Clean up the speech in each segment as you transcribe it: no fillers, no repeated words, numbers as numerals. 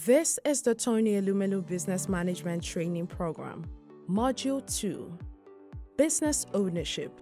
This is the Tony Elumelu Business Management Training Program, Module 2, Business Ownership.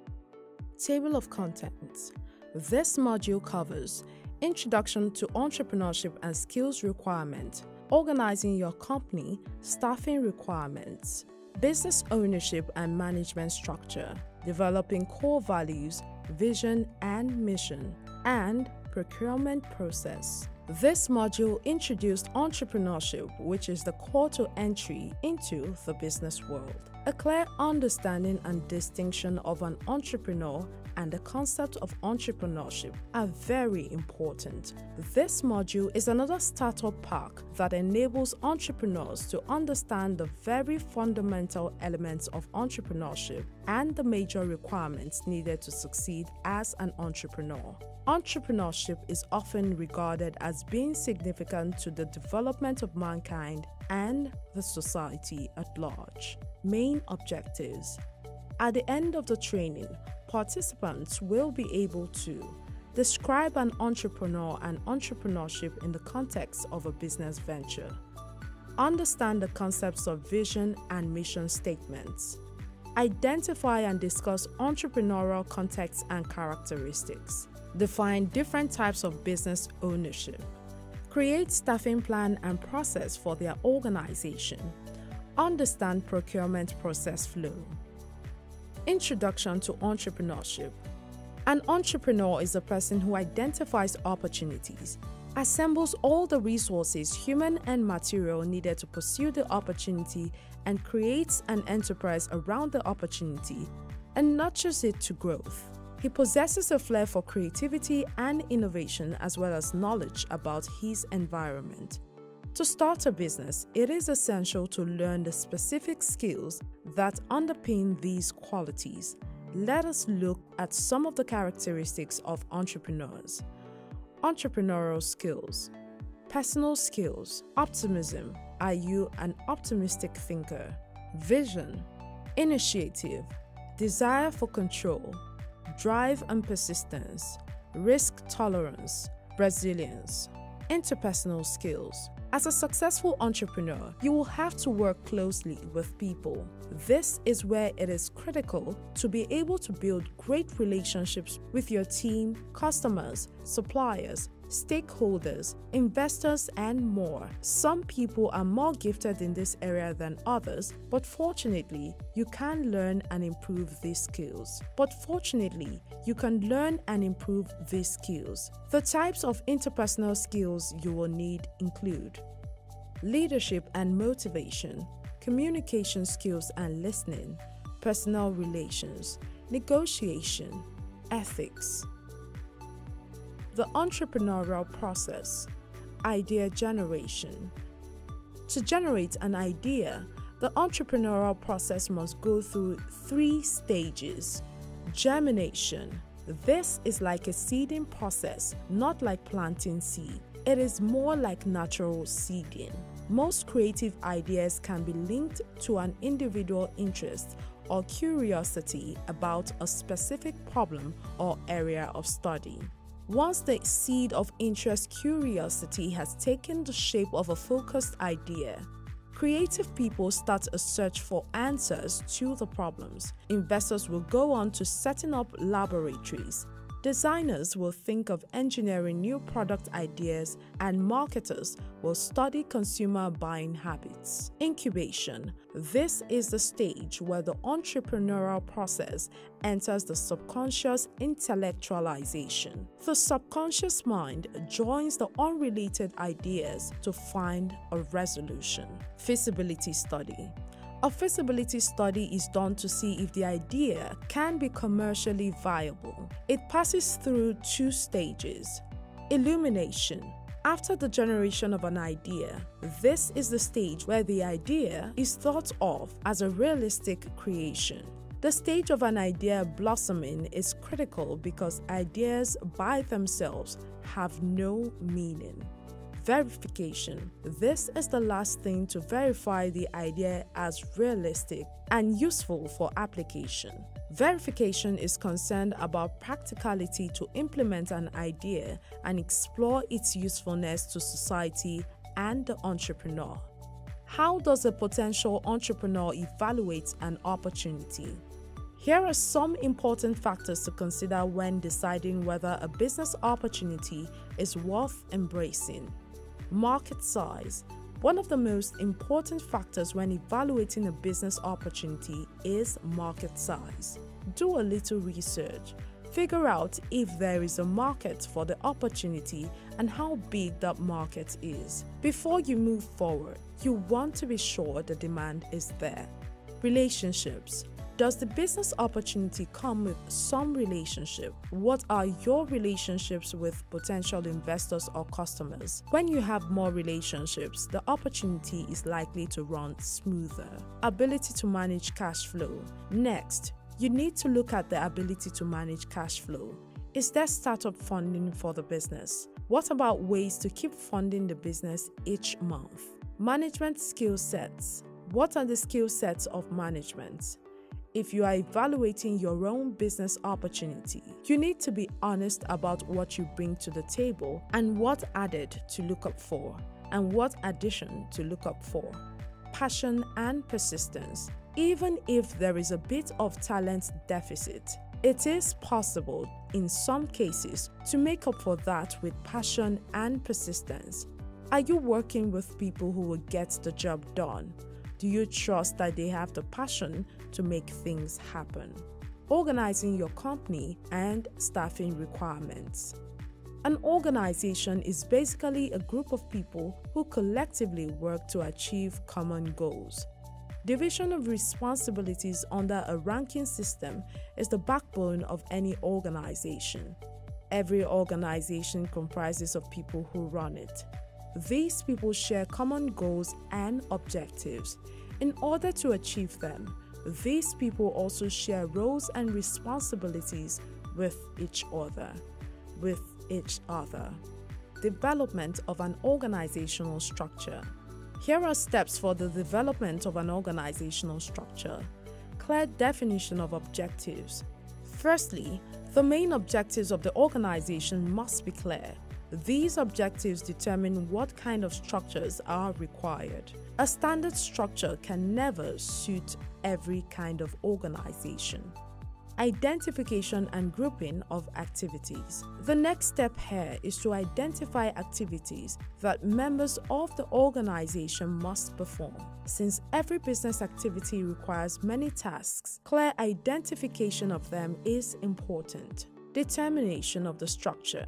Table of Contents. This module covers Introduction to Entrepreneurship and Skills Requirement, Organizing Your Company, Staffing Requirements, Business Ownership and Management Structure, Developing Core Values, Vision and Mission, and Procurement Process. This module introduced entrepreneurship, which is the core to entry into the business world. A clear understanding and distinction of an entrepreneur and the concept of entrepreneurship are very important. This module is another startup pack that enables entrepreneurs to understand the very fundamental elements of entrepreneurship and the major requirements needed to succeed as an entrepreneur. Entrepreneurship is often regarded as being significant to the development of mankind and the society at large. Main objectives. At the end of the training, participants will be able to describe an entrepreneur and entrepreneurship in the context of a business venture, understand the concepts of vision and mission statements, identify and discuss entrepreneurial contexts and characteristics, define different types of business ownership, create staffing plan and process for their organization, understand procurement process flow. Introduction to Entrepreneurship. An entrepreneur is a person who identifies opportunities, assembles all the resources, human and material, needed to pursue the opportunity, and creates an enterprise around the opportunity and nurtures it to growth. He possesses a flair for creativity and innovation as well as knowledge about his environment. To start a business, it is essential to learn the specific skills that underpin these qualities. Let us look at some of the characteristics of entrepreneurs. Entrepreneurial skills. Personal skills. Optimism. Are you an optimistic thinker? Vision. Initiative. Desire for control. Drive and persistence. Risk tolerance. Resilience. Interpersonal skills. As a successful entrepreneur, you will have to work closely with people. This is where it is critical to be able to build great relationships with your team, customers, suppliers, stakeholders, investors, and more. Some people are more gifted in this area than others, but fortunately, you can learn and improve these skills. The types of interpersonal skills you will need include leadership and motivation, communication skills and listening, personal relations, negotiation, ethics. The entrepreneurial process. Idea generation. To generate an idea, the entrepreneurial process must go through 3 stages. Germination. This is like a seeding process, not like planting seed. It is more like natural seeding. Most creative ideas can be linked to an individual interest or curiosity about a specific problem or area of study. Once the seed of interest curiosity has taken the shape of a focused idea, creative people start a search for answers to the problems. Investors will go on to setting up laboratories. Designers will think of engineering new product ideas, and marketers will study consumer buying habits. Incubation. This is the stage where the entrepreneurial process enters the subconscious intellectualization. The subconscious mind joins the unrelated ideas to find a resolution. Feasibility study. A feasibility study is done to see if the idea can be commercially viable. It passes through 2 stages. Illumination. After the generation of an idea, this is the stage where the idea is thought of as a realistic creation. The stage of an idea blossoming is critical because ideas by themselves have no meaning. Verification. This is the last thing to verify the idea as realistic and useful for application. Verification is concerned about practicality to implement an idea and explore its usefulness to society and the entrepreneur. How does a potential entrepreneur evaluate an opportunity? Here are some important factors to consider when deciding whether a business opportunity is worth embracing. Market size. One of the most important factors when evaluating a business opportunity is market size. Do a little research. Figure out if there is a market for the opportunity and how big that market is. Before you move forward, you want to be sure the demand is there. Relationships. Does the business opportunity come with some relationship? What are your relationships with potential investors or customers? When you have more relationships, the opportunity is likely to run smoother. Ability to manage cash flow. Next, you need to look at the ability to manage cash flow. Is there startup funding for the business? What about ways to keep funding the business each month? Management skill sets. What are the skill sets of management? If you are evaluating your own business opportunity, you need to be honest about what you bring to the table and what added to look up for and what addition to look up for. Passion and persistence. Even if there is a bit of talent deficit, it is possible in some cases to make up for that with passion and persistence. Are you working with people who will get the job done? Do you trust that they have the passion to make things happen? Organizing your company and staffing requirements. An organization is basically a group of people who collectively work to achieve common goals. Division of responsibilities under a ranking system is the backbone of any organization. Every organization comprises of people who run it. These people share common goals and objectives. In order to achieve them, these people also share roles and responsibilities with each other. Development of an organizational structure. Here are steps for the development of an organizational structure. Clear definition of objectives. Firstly, the main objectives of the organization must be clear. These objectives determine what kind of structures are required. A standard structure can never suit every kind of organization. Identification and grouping of activities. The next step here is to identify activities that members of the organization must perform. Since every business activity requires many tasks, clear identification of them is important. Determination of the structure.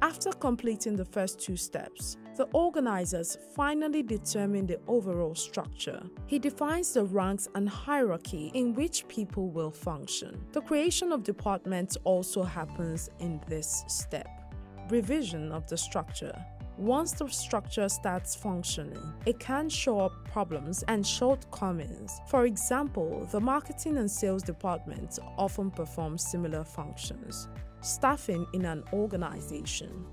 After completing the first two steps, the organizers finally determine the overall structure. He defines the ranks and hierarchy in which people will function. The creation of departments also happens in this step. Revision of the structure. Once the structure starts functioning, it can show up problems and shortcomings. For example, the marketing and sales departments often perform similar functions. Staffing in an organization.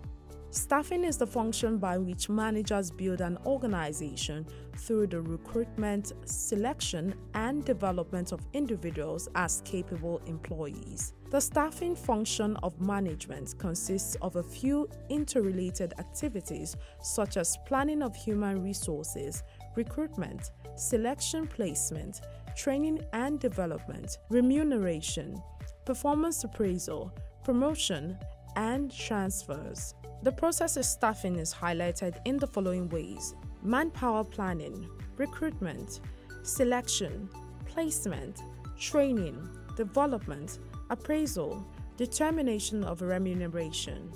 Staffing is the function by which managers build an organization through the recruitment, selection, and development of individuals as capable employees. The staffing function of management consists of a few interrelated activities such as planning of human resources, recruitment, selection placement, training and development, remuneration, performance appraisal, promotion, and transfers. The process of staffing is highlighted in the following ways: manpower planning, recruitment, selection, placement, training, development, appraisal, determination of remuneration.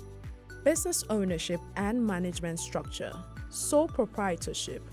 Business ownership and management structure. Sole proprietorship.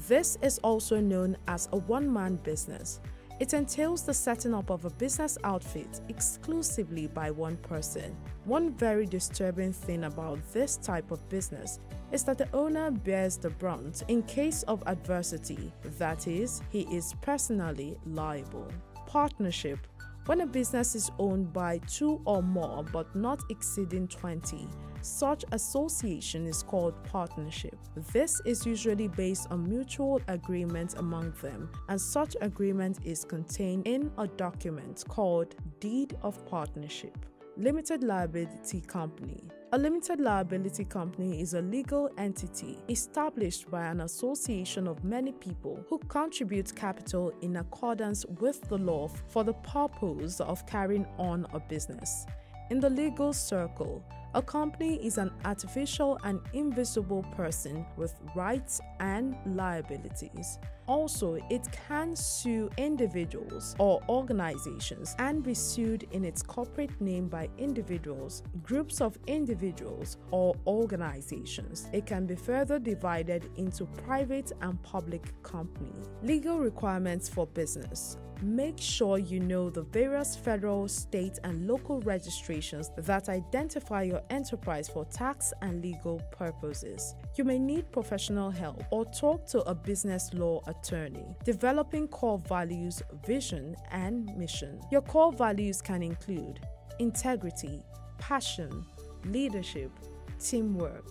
This is also known as a one-man business. It entails the setting up of a business outfit exclusively by one person. One very disturbing thing about this type of business is that the owner bears the brunt in case of adversity, that is, he is personally liable. Partnership. When a business is owned by 2 or more but not exceeding 20, such association is called partnership. This is usually based on mutual agreement among them, and such agreement is contained in a document called Deed of Partnership. Limited liability company. A limited liability company is a legal entity established by an association of many people who contribute capital in accordance with the law for the purpose of carrying on a business. In the legal circle, a company is an artificial and invisible person with rights and liabilities. Also, it can sue individuals or organizations and be sued in its corporate name by individuals, groups of individuals, or organizations. It can be further divided into private and public company. Legal requirements for business. Make sure you know the various federal, state, and local registrations that identify your enterprise for tax and legal purposes. You may need professional help or talk to a business law attorney. Developing core values, vision, and mission. Your core values can include integrity, passion, leadership, teamwork.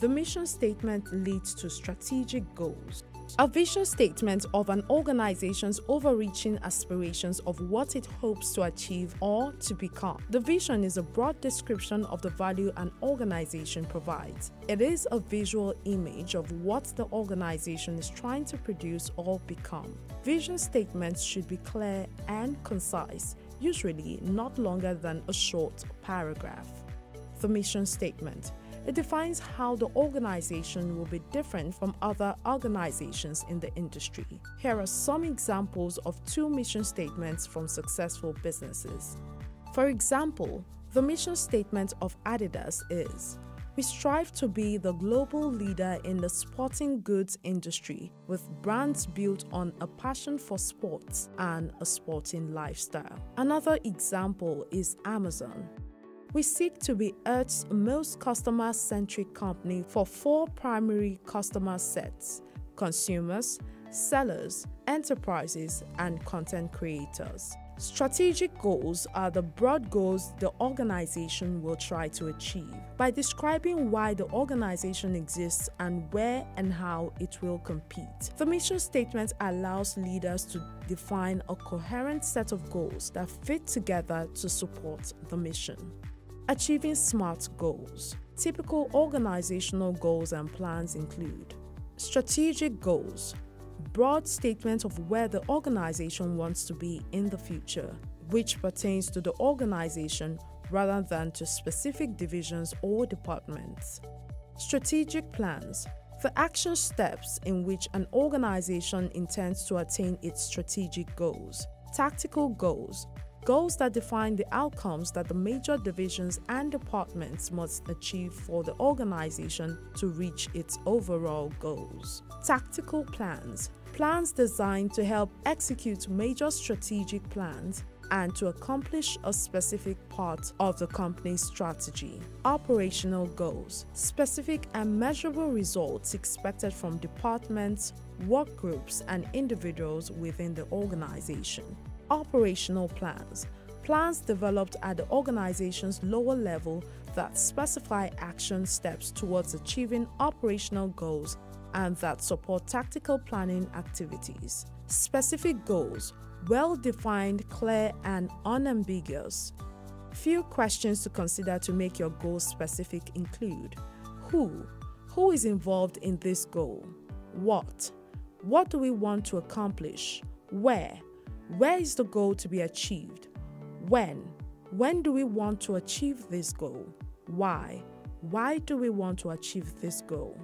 The mission statement leads to strategic goals. A vision statement of an organization's overreaching aspirations of what it hopes to achieve or to become. The vision is a broad description of the value an organization provides. It is a visual image of what the organization is trying to produce or become. Vision statements should be clear and concise, usually not longer than a short paragraph. The mission statement. It defines how the organization will be different from other organizations in the industry. Here are some examples of two mission statements from successful businesses. For example, the mission statement of Adidas is, "We strive to be the global leader in the sporting goods industry with brands built on a passion for sports and a sporting lifestyle." Another example is Amazon. We seek to be Earth's most customer-centric company for 4 primary customer sets: consumers, sellers, enterprises, and content creators. Strategic goals are the broad goals the organization will try to achieve. By describing why the organization exists and where and how it will compete, the mission statement allows leaders to define a coherent set of goals that fit together to support the mission. Achieving SMART goals. Typical organizational goals and plans include strategic goals, broad statement of where the organization wants to be in the future, which pertains to the organization rather than to specific divisions or departments. Strategic plans. The action steps in which an organization intends to attain its strategic goals. Tactical goals. Goals that define the outcomes that the major divisions and departments must achieve for the organization to reach its overall goals. Tactical plans. Plans designed to help execute major strategic plans and to accomplish a specific part of the company's strategy. Operational goals. Specific and measurable results expected from departments, work groups, and individuals within the organization. Operational plans. Plans developed at the organization's lower level that specify action steps towards achieving operational goals and that support tactical planning activities. Specific goals. Well-defined, clear, and unambiguous. Few questions to consider to make your goals specific include: Who is involved in this goal? What do we want to accomplish? Where is the goal to be achieved? When do we want to achieve this goal? Why do we want to achieve this goal?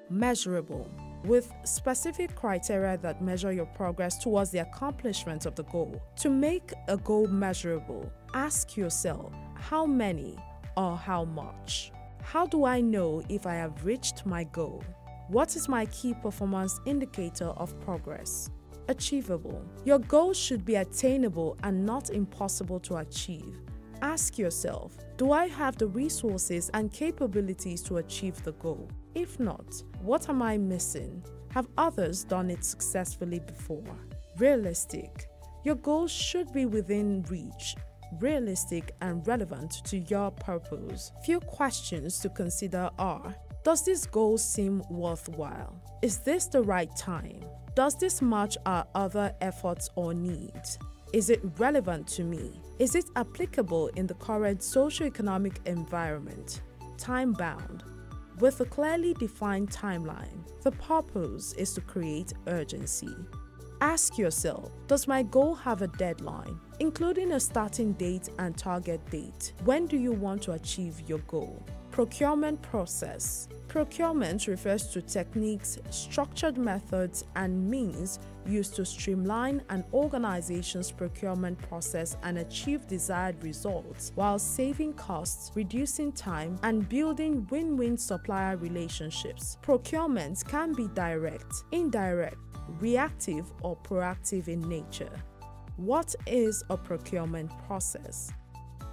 Measurable. With specific criteria that measure your progress towards the accomplishment of the goal. To make a goal measurable, ask yourself, how many or how much? How do I know if I have reached my goal? What is my key performance indicator of progress? Achievable. Your goals should be attainable and not impossible to achieve. Ask yourself, do I have the resources and capabilities to achieve the goal? If not, what am I missing? Have others done it successfully before? Realistic. Your goals should be within reach, realistic, and relevant to your purpose. Few questions to consider are: does this goal seem worthwhile? Is this the right time? Does this match our other efforts or needs? Is it relevant to me? Is it applicable in the current socio-economic environment? Time-bound. With a clearly defined timeline, the purpose is to create urgency. Ask yourself, does my goal have a deadline, including a starting date and target date? When do you want to achieve your goal? Procurement process. Procurement refers to techniques, structured methods, and means used to streamline an organization's procurement process and achieve desired results while saving costs, reducing time, and building win-win supplier relationships. Procurement can be direct, indirect, reactive, or proactive in nature. What is a procurement process?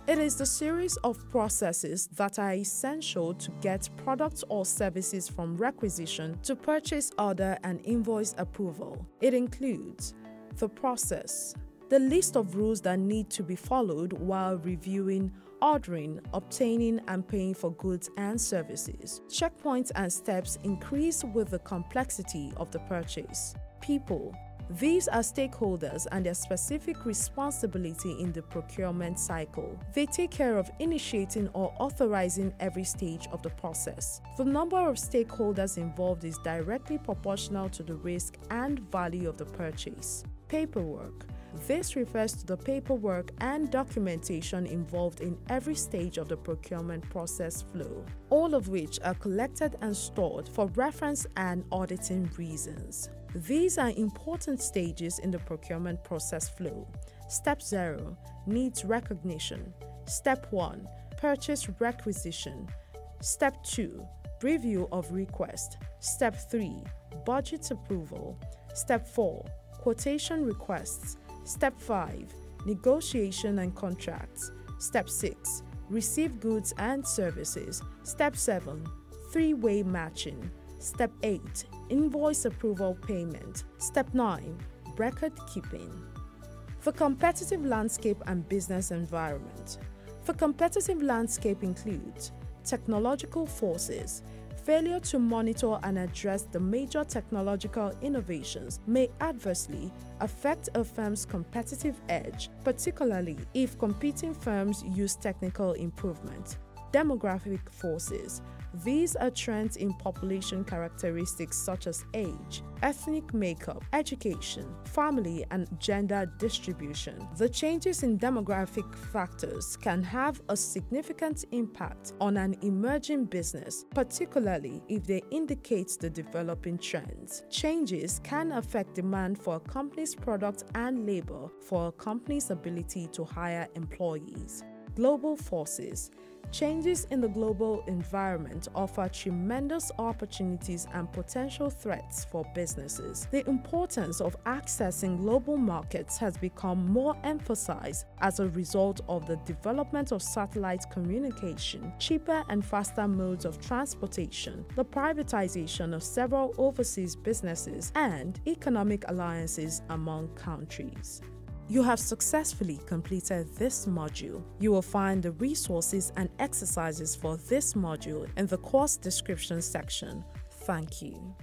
It is the series of processes that are essential to get products or services from requisition to purchase order and invoice approval. It includes the process, the list of rules that need to be followed while reviewing, ordering, obtaining, and paying for goods and services. Checkpoints and steps increase with the complexity of the purchase. People. These are stakeholders and their specific responsibility in the procurement cycle. They take care of initiating or authorizing every stage of the process. The number of stakeholders involved is directly proportional to the risk and value of the purchase. Paperwork. This refers to the paperwork and documentation involved in every stage of the procurement process flow, all of which are collected and stored for reference and auditing reasons. These are important stages in the procurement process flow. Step 0. Needs recognition. Step 1. Purchase requisition. Step 2. Review of request. Step 3. Budget approval. Step 4. Quotation requests. Step 5. Negotiation and contracts. Step 6. Receive goods and services. Step 7. Three-way matching. Step 8. Invoice approval payment. Step 9. Record keeping. The competitive landscape and business environment. The competitive landscape includes technological forces. Failure to monitor and address the major technological innovations may adversely affect a firm's competitive edge, particularly if competing firms use technical improvement. Demographic forces. These are trends in population characteristics such as age, ethnic makeup, education, family, and gender distribution. The changes in demographic factors can have a significant impact on an emerging business, particularly if they indicate the developing trends. Changes can affect demand for a company's product and labor for a company's ability to hire employees. Global forces. Changes in the global environment offer tremendous opportunities and potential threats for businesses. The importance of accessing global markets has become more emphasized as a result of the development of satellite communication, cheaper and faster modes of transportation, the privatization of several overseas businesses, and economic alliances among countries. You have successfully completed this module. You will find the resources and exercises for this module in the course description section. Thank you.